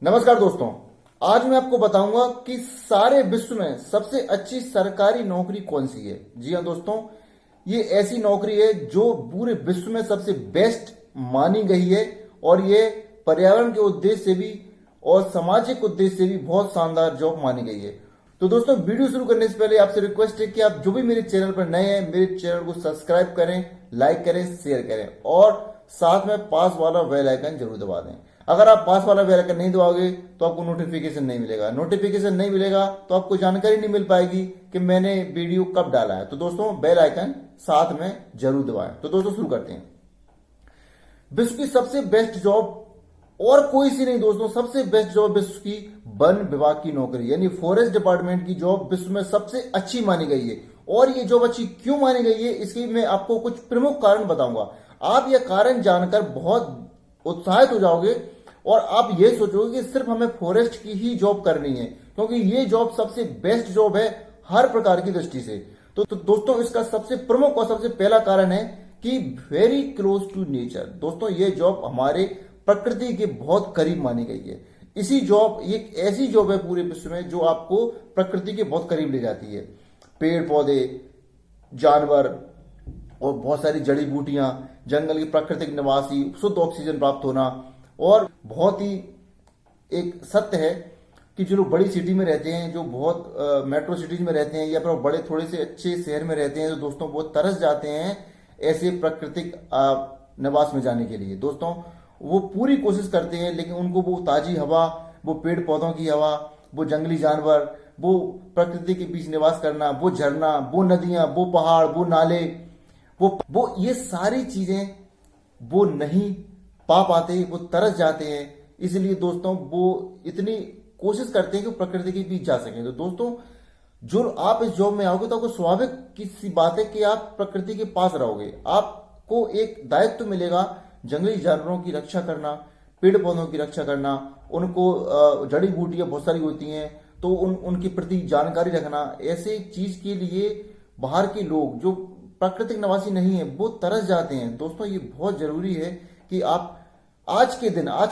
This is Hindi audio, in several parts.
नमस्कार दोस्तों। आज मैं आपको बताऊंगा कि सारे विश्व में सबसे अच्छी सरकारी नौकरी कौन सी है। जी हाँ दोस्तों, ये ऐसी नौकरी है जो पूरे विश्व में सबसे बेस्ट मानी गई है और ये पर्यावरण के उद्देश्य से भी और सामाजिक उद्देश्य से भी बहुत शानदार जॉब मानी गई है। तो दोस्तों, वीडियो शुरू करने से पहले आपसे रिक्वेस्ट है कि आप जो भी मेरे चैनल पर नए हैं, मेरे चैनल को सब्सक्राइब करें, लाइक करें, शेयर करें और साथ में पास वाला बेल आइकन जरूर दबा दें। अगर आप पास वाला बेल आइकन नहीं दबाओगे तो आपको नोटिफिकेशन नहीं मिलेगा। नोटिफिकेशन नहीं मिलेगा तो आपको जानकारी नहीं मिल पाएगी कि मैंने वीडियो कब डाला है। तो दोस्तों, बेल आइकन साथ में जरूर दबाएं। तो दोस्तों, शुरू करते हैं। विश्व की सबसे बेस्ट जॉब और कोई सी नहीं दोस्तों, सबसे बेस्ट जॉब विश्व की वन विभाग की नौकरी यानी फॉरेस्ट डिपार्टमेंट की जॉब विश्व में सबसे अच्छी मानी गई है। और ये जॉब अच्छी क्यों मानी गई है, इसकी मैं आपको कुछ प्रमुख कारण बताऊंगा। आप यह कारण जानकर बहुत उत्साहित हो जाओगे और आप ये सोचोगे कि सिर्फ हमें फॉरेस्ट की ही जॉब करनी है, क्योंकि ये जॉब सबसे बेस्ट जॉब है हर प्रकार की दृष्टि से। तो दोस्तों, इसका सबसे प्रमुख और सबसे पहला कारण है कि वेरी क्लोज टू नेचर। दोस्तों, ये जॉब हमारे प्रकृति के बहुत करीब मानी गई है। इसी जॉब एक ऐसी जॉब है पूरे विश्व में जो आपको प्रकृति के बहुत करीब ले जाती है। पेड़ पौधे, जानवर और बहुत सारी जड़ी बूटियां, जंगल की प्राकृतिक निवासी, शुद्ध ऑक्सीजन प्राप्त होना। और बहुत ही एक सत्य है कि जो लोग बड़ी सिटी में रहते हैं, जो बहुत मेट्रो सिटीज में रहते हैं या फिर बड़े थोड़े से अच्छे शहर में रहते हैं, तो दोस्तों बहुत तरस जाते हैं ऐसे प्राकृतिक निवास में जाने के लिए। दोस्तों, वो पूरी कोशिश करते हैं, लेकिन उनको वो ताजी हवा, वो पेड़ पौधों की हवा, वो जंगली जानवर, वो प्रकृति के बीच निवास करना, वो झरना, वो नदियां, वो पहाड़, वो नाले, वो ये सारी चीजें वो नहीं पा पाते, वो तरस जाते हैं। इसलिए दोस्तों, वो इतनी कोशिश करते हैं कि प्रकृति के बीच जा सकें। तो दोस्तों, जो आप इस जॉब में आओगे तो आपको स्वाभाविक किसी बात है कि आप प्रकृति के पास रहोगे। आपको एक दायित्व मिलेगा जंगली जानवरों की रक्षा करना, पेड़ पौधों की रक्षा करना, उनको जड़ी बूटियां बहुत सारी होती हैं तो उनके प्रति जानकारी रखना। ऐसे चीज के लिए बाहर के लोग जो प्राकृतिक निवासी नहीं है वो तरस जाते हैं। दोस्तों, ये बहुत जरूरी है कि आप आज के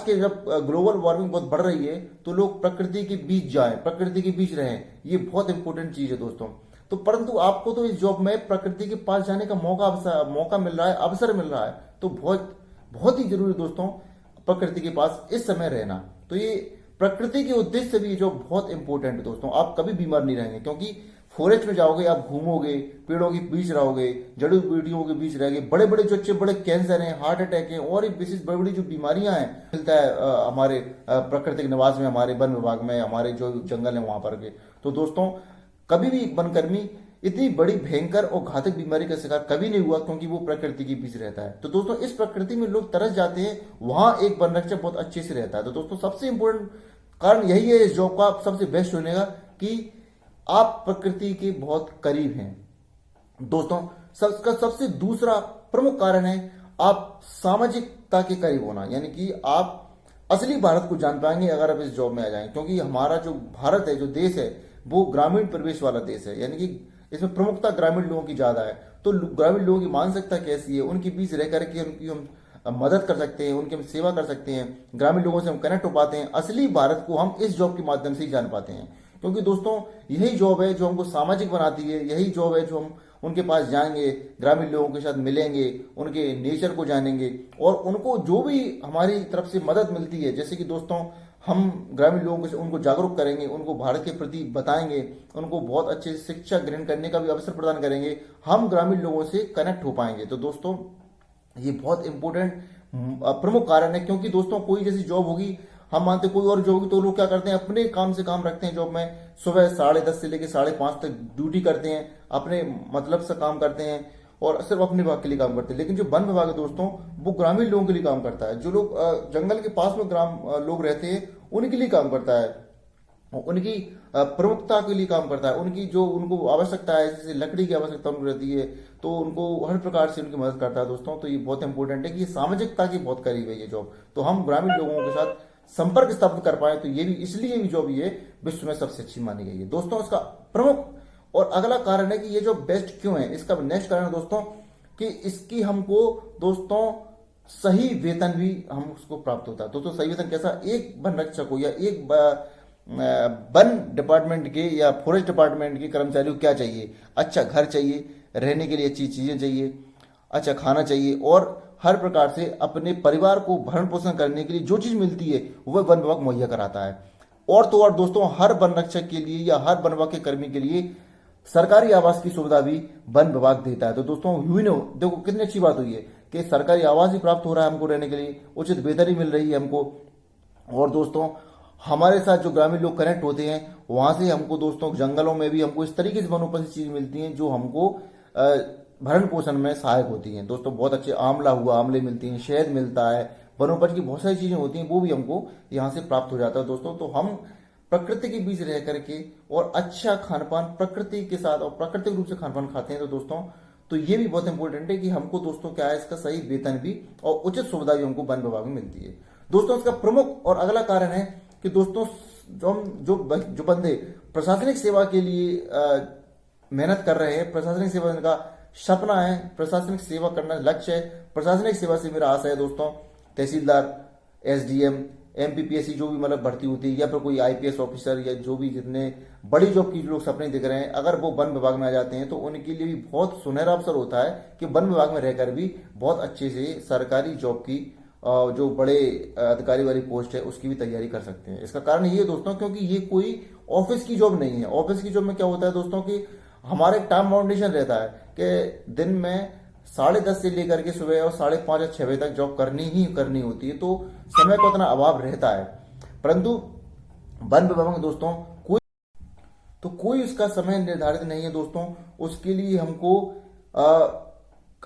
जब ग्लोबल वार्मिंग बहुत बढ़ रही है तो लोग प्रकृति के बीच जाएं, प्रकृति के बीच रहें। ये बहुत इंपॉर्टेंट चीज है दोस्तों। तो परंतु आपको तो इस जॉब में प्रकृति के पास जाने का मौका मिल रहा है, अवसर मिल रहा है। तो बहुत ही जरूरी दोस्तों प्रकृति के पास इस समय रहना। तो ये प्रकृति के उद्देश्य से भी ये जॉब बहुत इंपॉर्टेंट है दोस्तों। आप कभी बीमार नहीं रहेंगे, क्योंकि फॉरेस्ट में जाओगे, आप घूमोगे, पेड़ों के बीच रहोगे, जड़ी बूटियों के बीच रहेंगे। बड़े बड़े जो अच्छे बड़े कैंसर हैं, हार्ट अटैक हैं और विशेष बड़ी बड़ी जो बीमारियां हैं मिलता है हमारे प्राकृतिक निवास में, हमारे वन विभाग में, हमारे जो जंगल है वहां पर के। तो दोस्तों, कभी भी वनकर्मी इतनी बड़ी भयंकर और घातक बीमारी का शिकार कभी नहीं हुआ, क्योंकि वो प्रकृति के बीच रहता है। तो दोस्तों, इस प्रकृति में लोग तरस जाते हैं, वहां एक वन रक्षक बहुत अच्छे से रहता है। तो दोस्तों, सबसे इंपॉर्टेंट कारण यही है इस जॉब का सबसे बेस्ट होने का कि आप प्रकृति के बहुत करीब हैं। दोस्तों, सबका सबसे दूसरा प्रमुख कारण है आप सामाजिकता के करीब होना, यानी कि आप असली भारत को जान पाएंगे अगर आप इस जॉब में आ जाएं। क्योंकि हमारा जो भारत है, जो देश है, वो ग्रामीण परिवेश वाला देश है, यानी कि इसमें प्रमुखता ग्रामीण लोगों की ज्यादा है। तो ग्रामीण लोगों की मानसिकता कैसी है, उनके बीच रह करके उनकी हम मदद कर सकते हैं, उनकी हम सेवा कर सकते हैं, ग्रामीण लोगों से हम कनेक्ट हो पाते हैं। असली भारत को हम इस जॉब के माध्यम से ही जान पाते हैं, क्योंकि दोस्तों यही जॉब है जो हमको सामाजिक बनाती है। यही जॉब है जो हम उनके पास जाएंगे, ग्रामीण लोगों के साथ मिलेंगे, उनके नेचर को जानेंगे और उनको जो भी हमारी तरफ से मदद मिलती है, जैसे कि दोस्तों हम ग्रामीण लोगों को उनको जागरूक करेंगे, उनको भारत के प्रति बताएंगे, उनको बहुत अच्छे से शिक्षा ग्रहण करने का भी अवसर प्रदान करेंगे, हम ग्रामीण लोगों से कनेक्ट हो पाएंगे। तो दोस्तों, ये बहुत इंपॉर्टेंट प्रमुख कारण है। क्योंकि दोस्तों, कोई जैसी जॉब होगी, हम मानते कोई और जॉब होगी तो लोग क्या करते हैं, अपने काम से काम रखते हैं। जॉब में सुबह 10:30 से लेकर 5:30 तक ड्यूटी करते हैं, अपने मतलब से काम करते हैं और सिर्फ अपने विभाग के लिए काम करते हैं। लेकिन जो वन विभाग है दोस्तों, वो ग्रामीण लोगों के लिए काम करता है। जो लोग जंगल के पास में ग्राम लोग रहते हैं उनके लिए काम करता है, उनकी प्रमुखता के लिए काम करता है। उनकी जो उनको आवश्यकता है, जैसे लकड़ी की आवश्यकता उनको रहती है, तो उनको हर प्रकार से उनकी मदद करता है दोस्तों। तो ये बहुत इंपॉर्टेंट है कि ये सामाजिकता की बहुत करीब है ये जॉब। तो हम ग्रामीण लोगों के साथ संपर्क स्थापित कर पाए, तो ये भी इसलिए भी जॉब ये विश्व में सबसे अच्छी मानी गई है दोस्तों। इसका प्रमुख और अगला कारण है कि ये जो बेस्ट क्यों है, इसका नेक्स्ट कारण है दोस्तों कि इसकी हमको दोस्तों सही वेतन भी हम उसको प्राप्त होता है। दोस्तों सही वेतन कैसा, एक वन रक्षक हो या एक वन डिपार्टमेंट के या फॉरेस्ट डिपार्टमेंट के कर्मचारी को क्या चाहिए, अच्छा घर चाहिए, रहने के लिए अच्छी चीजें चाहिए, अच्छा खाना चाहिए, और हर प्रकार से अपने परिवार को भरण पोषण करने के लिए जो चीज मिलती है वह वन विभाग मुहैया कराता है। और तो और दोस्तों हर वन रक्षक के लिए या हर वन विभाग के कर्मी के लिए सरकारी आवास की सुविधा भी वन विभाग देता है। तो दोस्तों हुई नो, देखो कितनी अच्छी बात हुई है कि सरकारी आवास भी प्राप्त हो रहा है हमको रहने के लिए, उचित वेतन भी मिल रही है हमको। और दोस्तों हमारे साथ जो ग्रामीण लोग कनेक्ट होते हैं वहां से हमको दोस्तों जंगलों में भी हमको इस तरीके से वनोपज चीज मिलती हैं जो हमको भरण पोषण में सहायक होती हैं। दोस्तों बहुत अच्छे आंवला हुआ, आंवले मिलती हैं, शहद मिलता है, वनोपज की बहुत सारी चीजें होती हैं वो भी हमको यहाँ से प्राप्त हो जाता है। दोस्तों तो हम प्रकृति के बीच रह करके और अच्छा खान पान प्रकृति के साथ और प्राकृतिक रूप से खान पान खाते हैं। तो दोस्तों तो ये भी बहुत इंपॉर्टेंट है कि हमको दोस्तों क्या है, इसका सही वेतन भी और उचित सुविधा भी हमको वन विभाग में मिलती है। दोस्तों इसका प्रमुख और अगला कारण है कि दोस्तों जो बंदे प्रशासनिक सेवा के लिए मेहनत कर रहे हैं, प्रशासनिक सेवा का सपना है, प्रशासनिक सेवा करना लक्ष्य है, प्रशासनिक सेवा से मेरा आशा है दोस्तों तहसीलदार, एसडीएम, एमपीपीएससी जो भी मतलब भर्ती होती है या फिर कोई आईपीएस ऑफिसर या जो भी जितने बड़ी जॉब की लोग सपने दिख रहे हैं, अगर वो वन विभाग में आ जाते हैं तो उनके लिए भी बहुत सुनहरा अवसर होता है कि वन विभाग में रहकर भी बहुत अच्छे से सरकारी जॉब की जो बड़े अधिकारी वाली पोस्ट है उसकी भी तैयारी कर सकते हैं। इसका कारण ये है दोस्तों क्योंकि ये कोई ऑफिस की जॉब नहीं है। ऑफिस की जॉब में क्या होता है दोस्तों कि हमारे टाइम बाउंडेशन रहता है कि दिन में 10:30 से लेकर के सुबह और 5:30 या 6 बजे तक जॉब करनी ही करनी होती है, तो समय का उतना अभाव रहता है। परंतु वन विभाग में दोस्तों कोई उसका समय निर्धारित नहीं है दोस्तों। उसके लिए हमको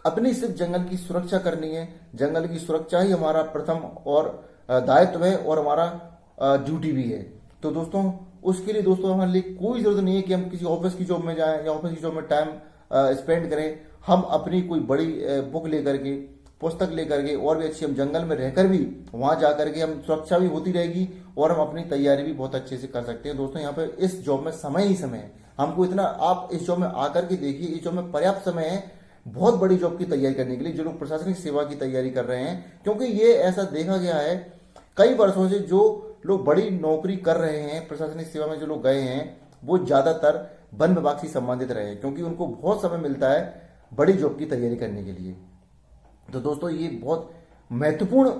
अपनी सिर्फ जंगल की सुरक्षा करनी है। जंगल की सुरक्षा ही हमारा प्रथम और दायित्व है और हमारा ड्यूटी भी है। तो दोस्तों उसके लिए दोस्तों हमारे लिए कोई जरूरत नहीं है कि हम किसी ऑफिस की जॉब में जाएं या ऑफिस की जॉब में टाइम स्पेंड करें। हम अपनी कोई बड़ी बुक लेकर के, पुस्तक लेकर के और भी अच्छी हम जंगल में रहकर भी वहां जाकर के हम सुरक्षा भी होती रहेगी और हम अपनी तैयारी भी बहुत अच्छे से कर सकते हैं। दोस्तों यहाँ पे इस जॉब में समय ही समय है, हमको इतना, आप इस जॉब में आकर के देखिए, इस जॉब में पर्याप्त समय है बहुत बड़ी जॉब की तैयारी करने के लिए जो लोग प्रशासनिक सेवा की तैयारी कर रहे हैं। क्योंकि ये ऐसा देखा गया है कई वर्षों से जो लोग बड़ी नौकरी कर रहे हैं, प्रशासनिक सेवा में जो लोग गए हैं वो ज्यादातर वन विभाग से संबंधित रहे हैं क्योंकि उनको बहुत समय मिलता है बड़ी जॉब की तैयारी करने के लिए। तो दोस्तों ये बहुत महत्वपूर्ण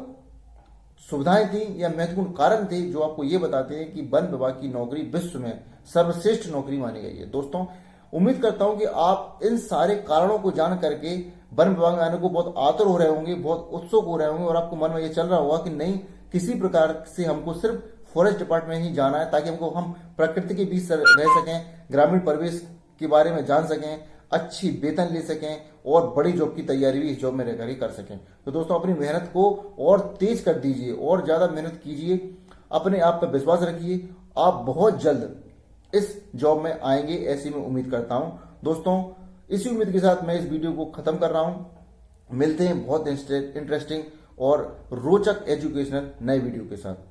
सुविधाएं थी या महत्वपूर्ण कारण थे जो आपको ये बताते हैं कि वन विभाग की नौकरी विश्व में सर्वश्रेष्ठ नौकरी मानी गई है। दोस्तों उम्मीद करता हूं कि आप इन सारे कारणों को जान करके वन विभाग में आने को बहुत आतुर हो रहे होंगे, बहुत उत्सुक हो रहे होंगे और आपको मन में ये चल रहा होगा कि नहीं, किसी प्रकार से हमको सिर्फ फॉरेस्ट डिपार्टमेंट ही जाना है ताकि हमको हम प्रकृति के बीच रह सकें, ग्रामीण परिवेश के बारे में जान सकें, अच्छी वेतन ले सकें और बड़ी जॉब की तैयारी भी इस जॉब में रहकर ही कर सकें। तो दोस्तों अपनी मेहनत को और तेज कर दीजिए और ज्यादा मेहनत कीजिए, अपने आप पर विश्वास रखिए, आप बहुत जल्द इस जॉब में आएंगे ऐसी मैं उम्मीद करता हूं। दोस्तों इसी उम्मीद के साथ मैं इस वीडियो को खत्म कर रहा हूं। मिलते हैं बहुत इंटरेस्टिंग और रोचक एजुकेशनल नए वीडियो के साथ।